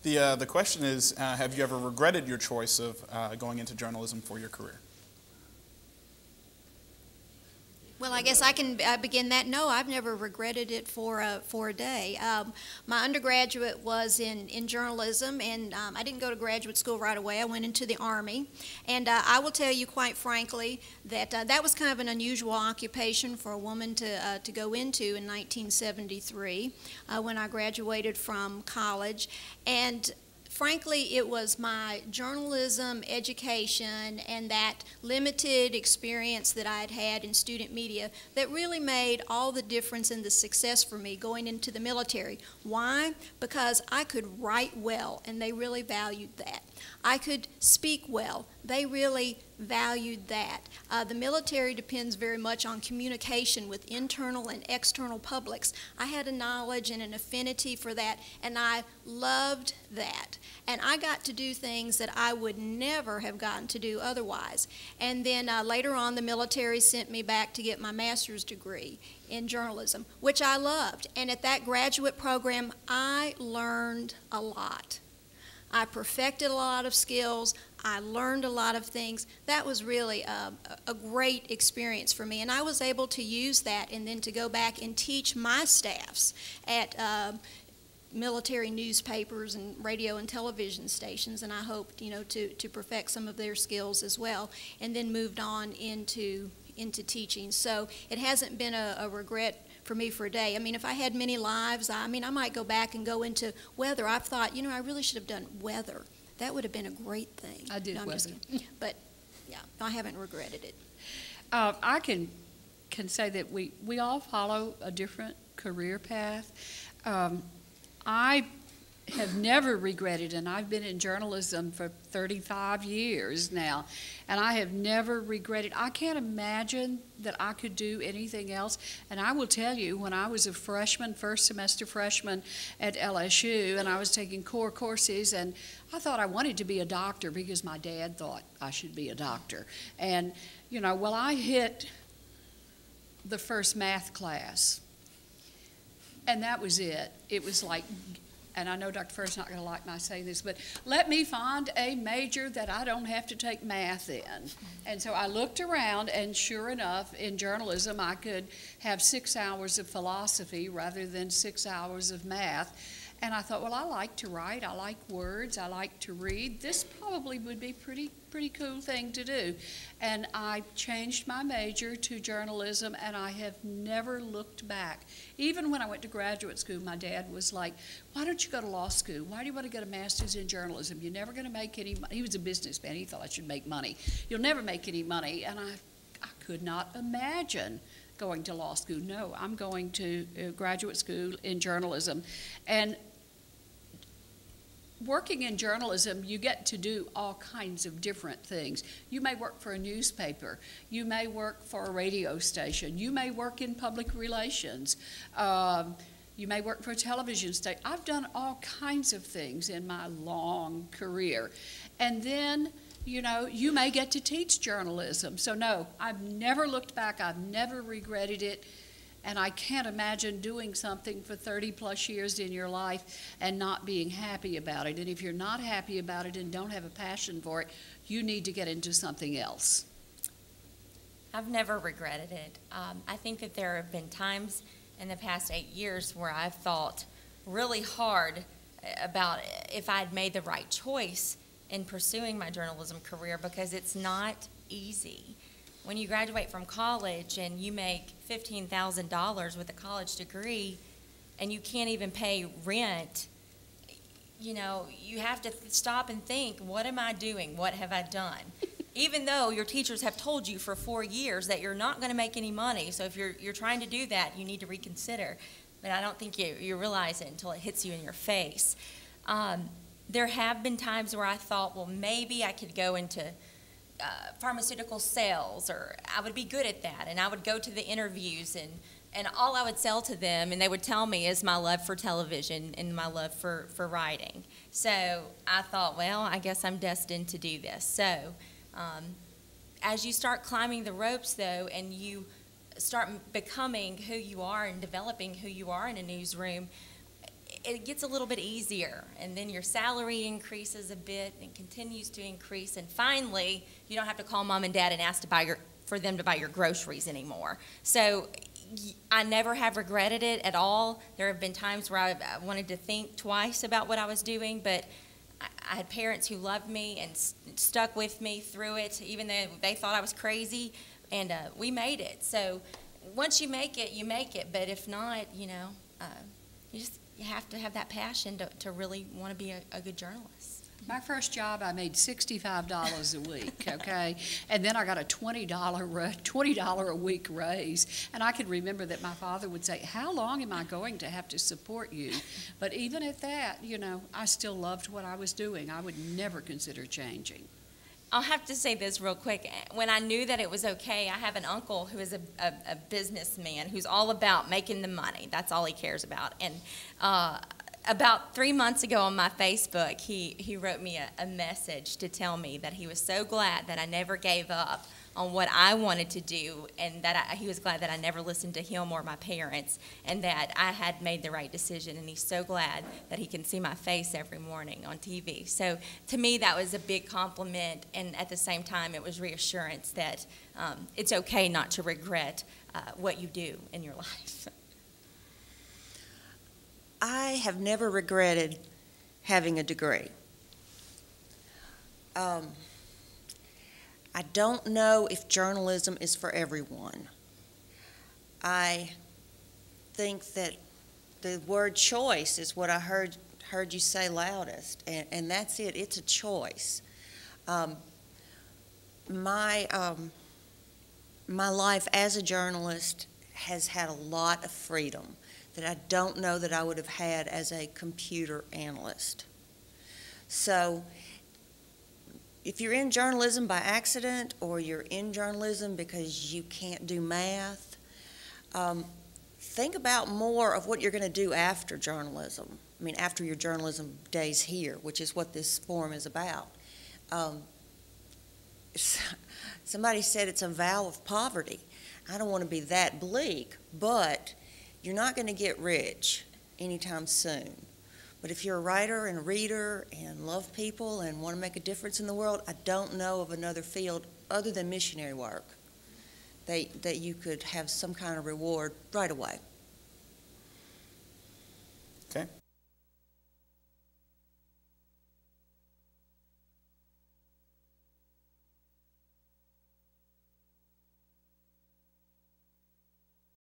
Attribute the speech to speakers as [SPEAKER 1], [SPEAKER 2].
[SPEAKER 1] The question is, have you ever regretted your choice of going into journalism for your career?
[SPEAKER 2] Well, I guess I can begin that. No, I've never regretted it for a day. My undergraduate was in journalism, and I didn't go to graduate school right away. I went into the Army, and I will tell you quite frankly that that was kind of an unusual occupation for a woman to go into in 1973 when I graduated from college. And frankly, it was my journalism education and that limited experience that I had had in student media that really made all the difference in the success for me going into the military. Why? Because I could write well, and they really valued that. I could speak well. They really valued that. The military depends very much on communication with internal and external publics. I had a knowledge and an affinity for that, and I loved that. And I got to do things that I would never have gotten to do otherwise. And then later on, the military sent me back to get my master's degree in journalism, which I loved. And at that graduate program, I learned a lot. I perfected a lot of skills. I learned a lot of things. That was really a great experience for me, and I was able to use that and then to go back and teach my staffs at military newspapers and radio and television stations, and I hoped, to perfect some of their skills as well, and then moved on into teaching. So it hasn't been a regret for me for a day. I mean, if I had many lives, I might go back and go into weather. I've thought, I really should have done weather. That would have been a great thing.
[SPEAKER 3] I did weather.
[SPEAKER 2] But, yeah, I haven't regretted it.
[SPEAKER 3] I can say that we all follow a different career path. I have never regretted, and I've been in journalism for 35 years now, and I have never regretted. I can't imagine that I could do anything else. And I will tell you, when I was a freshman, first semester freshman at LSU, and I was taking core courses, and I thought I wanted to be a doctor because my dad thought I should be a doctor. And, I hit the first math class, and that was it. It was like, and I know Dr. Furr's not going to like my saying this, but let me find a major that I don't have to take math in. And so I looked around, and sure enough, in journalism, I could have 6 hours of philosophy rather than 6 hours of math. And I thought, well, I like to write, I like words, I like to read. This probably would be pretty cool thing to do. And I changed my major to journalism, and I have never looked back. Even when I went to graduate school, my dad was like, why don't you go to law school? Why do you want to get a master's in journalism? You're never going to make any money. He was a businessman. He thought I should make money. You'll never make any money. And I could not imagine going to law school. No, I'm going to graduate school in journalism. And working in journalism, you get to do all kinds of different things. You may work for a newspaper. You may work for a radio station. You may work in public relations. You may work for a television station. I've done all kinds of things in my long career. And then, you may get to teach journalism. So no, I've never looked back. I've never regretted it. And I can't imagine doing something for 30 plus years in your life and not being happy about it. And if you're not happy about it and don't have a passion for it, you need to get into something else.
[SPEAKER 4] I've never regretted it. I think that there have been times in the past 8 years where I've thought really hard about if I'd made the right choice in pursuing my journalism career, because it's not easy. When you graduate from college and you make $15,000 with a college degree and you can't even pay rent, you have to stop and think, what am I doing? What have I done? Even though your teachers have told you for 4 years that you're not going to make any money, so if you're trying to do that, you need to reconsider. But I don't think you realize it until it hits you in your face. There have been times where I thought, well, maybe I could go into pharmaceutical sales, or I would be good at that, and I would go to the interviews, and all I would sell to them, and they would tell me, is my love for television and my love for writing. So I thought, well, I guess I'm destined to do this. So as you start climbing the ropes, though, and you start becoming who you are and developing who you are in a newsroom, it gets a little bit easier, and then your salary increases a bit and continues to increase, and finally you don't have to call mom and dad and ask for them to buy your groceries anymore. So I never have regretted it at all. There have been times where I wanted to think twice about what I was doing, but I had parents who loved me and stuck with me through it, even though they thought I was crazy, and we made it. So once you make it, you make it, but if not, you have to have that passion to really want to be a good journalist.
[SPEAKER 3] My first job, I made $65 a week, okay? And then I got a $20 a week raise. And I could remember that my father would say, how long am I going to have to support you? But even at that, I still loved what I was doing. I would never consider changing.
[SPEAKER 4] I'll have to say this real quick. When I knew that it was okay, I have an uncle who is a businessman who's all about making the money. That's all he cares about. And about 3 months ago on my Facebook, he wrote me a message to tell me that he was so glad that I never gave up on what I wanted to do, and that he was glad that I never listened to him or my parents, and that I had made the right decision, and he's so glad that he can see my face every morning on TV. So to me, that was a big compliment, and at the same time, it was reassurance that it's okay not to regret what you do in your life.
[SPEAKER 5] I have never regretted having a degree. I don't know if journalism is for everyone. I think that the word choice is what I heard you say loudest, and that's it. It's a choice. My life as a journalist has had a lot of freedom that I don't know that I would have had as a computer analyst. So if you're in journalism by accident, or you're in journalism because you can't do math, think about more of what you're going to do after journalism. I mean, after your journalism days here, which is what this forum is about. Somebody said it's a vow of poverty. I don't want to be that bleak, but you're not going to get rich anytime soon. But if you're a writer and a reader and love people and want to make a difference in the world, I don't know of another field other than missionary work that you could have some kind of reward right away.